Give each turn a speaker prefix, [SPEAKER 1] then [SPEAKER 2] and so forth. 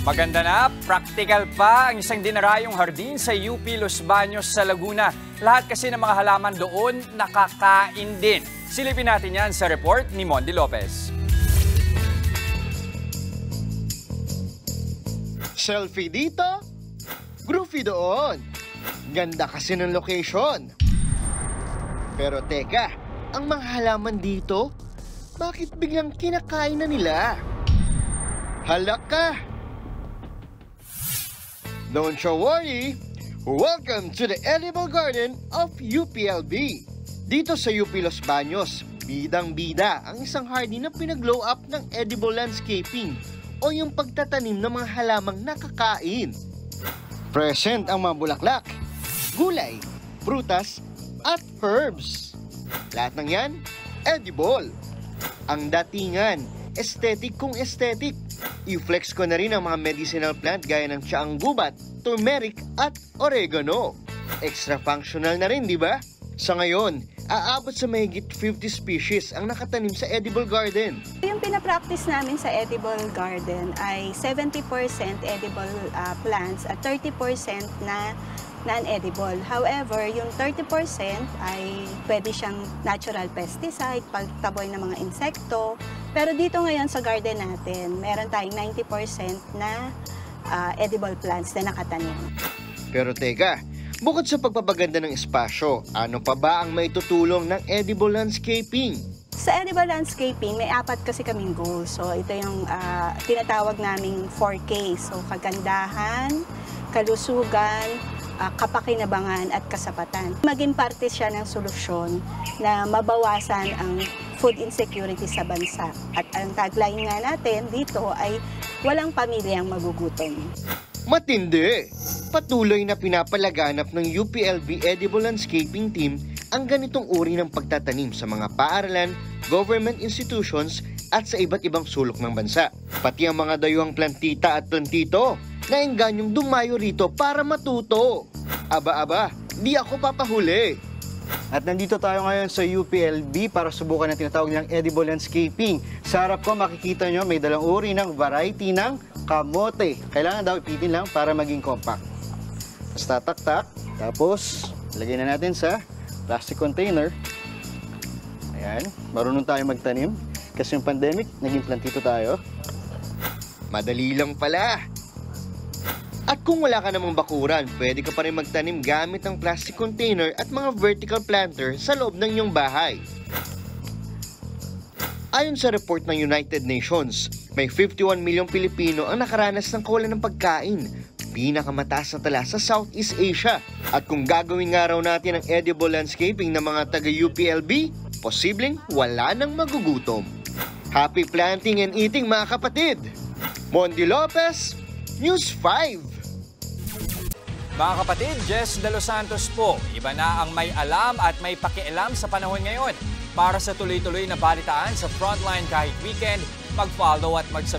[SPEAKER 1] Maganda na, practical pa ang isang dinarayong hardin sa UP Los Baños sa Laguna. Lahat kasi ng mga halaman doon nakakain din. Silipin natin yan sa report ni Mondi Lopez.
[SPEAKER 2] Selfie dito, groovy doon. Ganda kasi ng location. Pero teka, ang mga halaman dito, bakit biglang kinakain na nila? Halaka! Don't you worry! Welcome to the Edible Garden of UPLB. Dito sa UP Los Baños, bidang-bida ang isang hardin na pinag-glow up ng edible landscaping o yung pagtatanim ng mga halamang nakakain. Present ang mga bulaklak, gulay, prutas, at herbs. Lahat ng yan, edible. Ang datingan, aesthetic kung aesthetic. I-flex ko na rin ang mga medicinal plant gaya ng tsaang gubat, turmeric at oregano. Extra functional na rin, di ba? Sa ngayon, aabot sa mahigit 50 species ang nakatanim sa edible garden.
[SPEAKER 3] Yung pinapractice namin sa edible garden ay 70% edible plants at 30% na non-edible. However, yung 30% ay pwede siyang natural pesticide, pagtaboy ng mga insekto. Pero dito ngayon sa garden natin, meron tayong 90% na edible plants na nakatanim.
[SPEAKER 2] Pero teka, bukod sa pagpapaganda ng espasyo, ano pa ba ang maitutulong ng edible landscaping?
[SPEAKER 3] Sa edible landscaping, may 4 kasi kaming goals. So ito yung tinatawag naming 4K. So kagandahan, kalusugan, kapakinabangan at kasapatan. Maging parte siya ng solusyon na mabawasan ang food insecurity sa bansa. At ang tagline nga natin dito ay walang pamilyang magugutom.
[SPEAKER 2] Matindi! Patuloy na pinapalaganap ng UPLB Edible Landscaping Team ang ganitong uri ng pagtatanim sa mga paaralan, government institutions at sa iba't ibang sulok ng bansa. Pati ang mga dayuhang plantita at plantito na engganyong dumayo rito para matuto. Aba-aba, di ako papahuli.
[SPEAKER 4] At nandito tayo ngayon sa UPLB para subukan ang tinatawag nilang edible landscaping. Sa harap ko makikita nyo may dalang uri ng variety ng kamote. Kailangan daw ipitin lang para maging compact. Tapos tatak-tak. Tapos lagay na natin sa plastic container. Ayan, marunong tayo magtanim. Kasi yung pandemic, naging plantito tayo.
[SPEAKER 2] Madali lang pala. At kung wala ka namang bakuran, pwede ka pa rin magtanim gamit ang plastic container at mga vertical planter sa loob ng iyong bahay. Ayon sa report ng United Nations, may 51 milyong Pilipino ang nakaranas ng kawalan ng pagkain. Pinakamataas na tala sa Southeast Asia. At kung gagawin nga raw natin ang edible landscaping ng mga taga-UPLB, posibleng wala nang magugutom. Happy planting and eating mga kapatid! Mondi Lopez, News 5.
[SPEAKER 1] Mga kapatid, Jess De Los Santos po. Iba na ang may alam at may pakialam sa panahon ngayon. Para sa tuloy-tuloy na balitaan sa Frontline kahit weekend, mag-follow at mag-subscribe